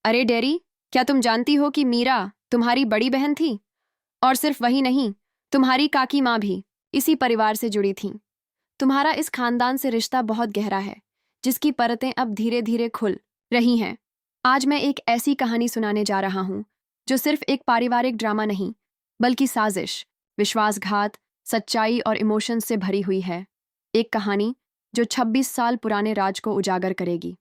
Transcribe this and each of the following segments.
अरे डेरी, क्या तुम जानती हो कि मीरा तुम्हारी बड़ी बहन थी? और सिर्फ वही नहीं, तुम्हारी काकी माँ भी इसी परिवार से जुड़ी थीं। तुम्हारा इस खानदान से रिश्ता बहुत गहरा है, जिसकी परतें अब धीरे धीरे खुल रही हैं। आज मैं एक ऐसी कहानी सुनाने जा रहा हूँ जो सिर्फ एक पारिवारिक ड्रामा नहीं, बल्कि साजिश, विश्वासघात, सच्चाई और इमोशंस से भरी हुई है। एक कहानी जो 26 साल पुराने राज को उजागर करेगी।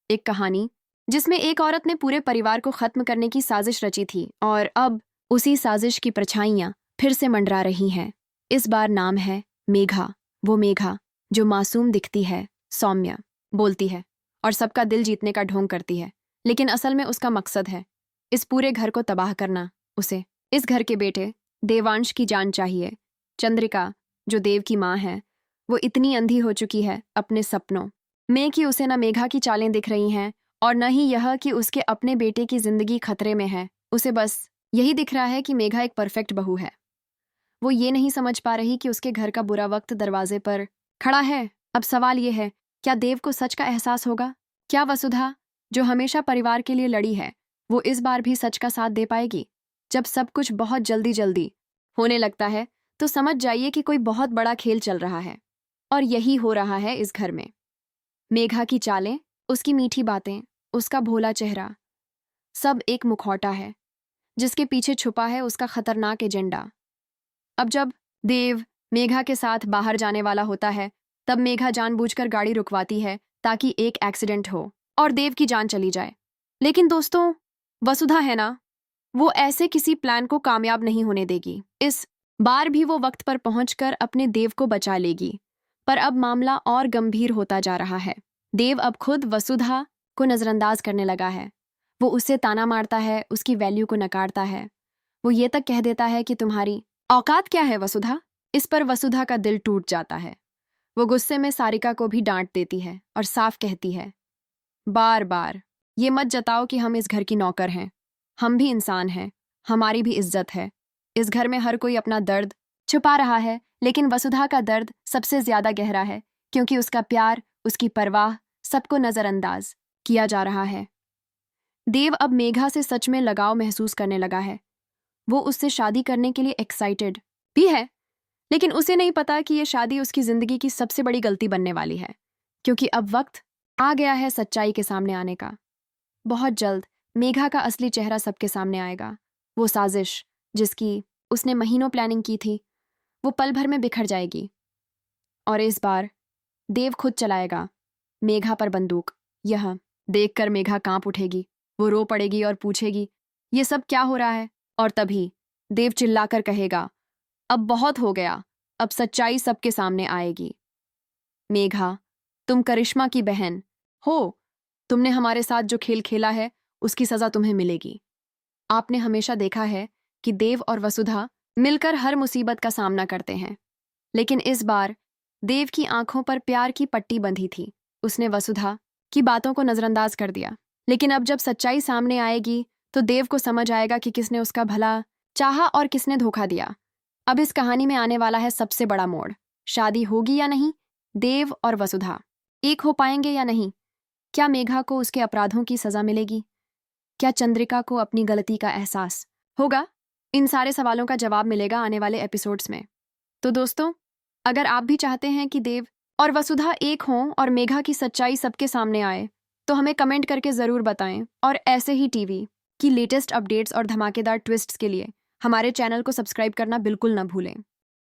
एक कहानी जिसमें एक औरत ने पूरे परिवार को खत्म करने की साजिश रची थी और अब उसी साजिश की परछाइयां फिर से मंडरा रही हैं। इस बार नाम है मेघा। वो मेघा जो मासूम दिखती है, सौम्य बोलती है और सबका दिल जीतने का ढोंग करती है, लेकिन असल में उसका मकसद है इस पूरे घर को तबाह करना। उसे इस घर के बेटे देवांश की जान चाहिए। चंद्रिका, जो देव की माँ है, वो इतनी अंधी हो चुकी है अपने सपनों में कि उसे न मेघा की चालें दिख रही हैं और न ही यह कि उसके अपने बेटे की जिंदगी खतरे में है। उसे बस यही दिख रहा है कि मेघा एक परफेक्ट बहू है। वो ये नहीं समझ पा रही कि उसके घर का बुरा वक्त दरवाजे पर खड़ा है। अब सवाल ये है, क्या देव को सच का एहसास होगा? क्या वसुधा, जो हमेशा परिवार के लिए लड़ी है, वो इस बार भी सच का साथ दे पाएगी? जब सब कुछ बहुत जल्दी जल्दी होने लगता है तो समझ जाइए कि कोई बहुत बड़ा खेल चल रहा है। और यही हो रहा है इस घर में। मेघा की चालें, उसकी मीठी बातें, उसका भोला चेहरा, सब एक मुखौटा है जिसके पीछे छुपा है उसका खतरनाक एजेंडा। अब जब देव मेघा के साथ बाहर जाने वाला होता है, तब मेघा जानबूझकर गाड़ी रुकवाती है ताकि एक एक्सीडेंट हो और देव की जान चली जाए। लेकिन दोस्तों, वसुधा है ना, वो ऐसे किसी प्लान को कामयाब नहीं होने देगी। इस बार भी वो वक्त पर पहुंचकर अपने देव को बचा लेगी। पर अब मामला और गंभीर होता जा रहा है। देव अब खुद वसुधा को नजरअंदाज करने लगा है। वो उससे ताना मारता है, उसकी वैल्यू को नकारता है। वो ये तक कह देता है कि तुम्हारी औकात क्या है वसुधा? इस पर वसुधा का दिल टूट जाता है। वो गुस्से में सारिका को भी डांट देती है और साफ कहती है, बार बार ये मत जताओ कि हम इस घर की नौकर हैं। हम भी इंसान हैं, हमारी भी इज्जत है। इस घर में हर कोई अपना दर्द छुपा रहा है, लेकिन वसुधा का दर्द सबसे ज्यादा गहरा है, क्योंकि उसका प्यार, उसकी परवाह सबको नजरअंदाज किया जा रहा है। देव अब मेघा से सच में लगाव महसूस करने लगा है। वो उससे शादी करने के लिए एक्साइटेड भी है, लेकिन उसे नहीं पता कि ये शादी उसकी जिंदगी की सबसे बड़ी गलती बनने वाली है, क्योंकि अब वक्त आ गया है सच्चाई के सामने आने का। बहुत जल्द मेघा का असली चेहरा सबके सामने आएगा। वो साजिश जिसकी उसने महीनों प्लानिंग की थी, वो पल भर में बिखर जाएगी। और इस बार देव खुद चलाएगा मेघा पर बंदूक। यह देखकर मेघा कांप उठेगी। वो रो पड़ेगी और पूछेगी, ये सब क्या हो रहा है? और तभी देव चिल्लाकर कहेगा, अब बहुत हो गया, अब सच्चाई सबके सामने आएगी। मेघा, तुम करिश्मा की बहन हो। तुमने हमारे साथ जो खेल खेला है, उसकी सजा तुम्हें मिलेगी। आपने हमेशा देखा है कि देव और वसुधा मिलकर हर मुसीबत का सामना करते हैं, लेकिन इस बार देव की आंखों पर प्यार की पट्टी बंधी थी। उसने वसुधा की बातों को नजरअंदाज कर दिया। लेकिन अब जब सच्चाई सामने आएगी तो देव को समझ आएगा कि किसने उसका भला चाहा और किसने धोखा दिया। अब इस कहानी में आने वाला है सबसे बड़ा मोड़। शादी होगी या नहीं? देव और वसुधा एक हो पाएंगे या नहीं? क्या मेघा को उसके अपराधों की सजा मिलेगी? क्या चंद्रिका को अपनी गलती का एहसास होगा? इन सारे सवालों का जवाब मिलेगा आने वाले एपिसोड्स में। तो दोस्तों, अगर आप भी चाहते हैं कि देव और वसुधा एक हों और मेघा की सच्चाई सबके सामने आए, तो हमें कमेंट करके ज़रूर बताएं। और ऐसे ही टीवी की लेटेस्ट अपडेट्स और धमाकेदार ट्विस्ट्स के लिए हमारे चैनल को सब्सक्राइब करना बिल्कुल न भूलें।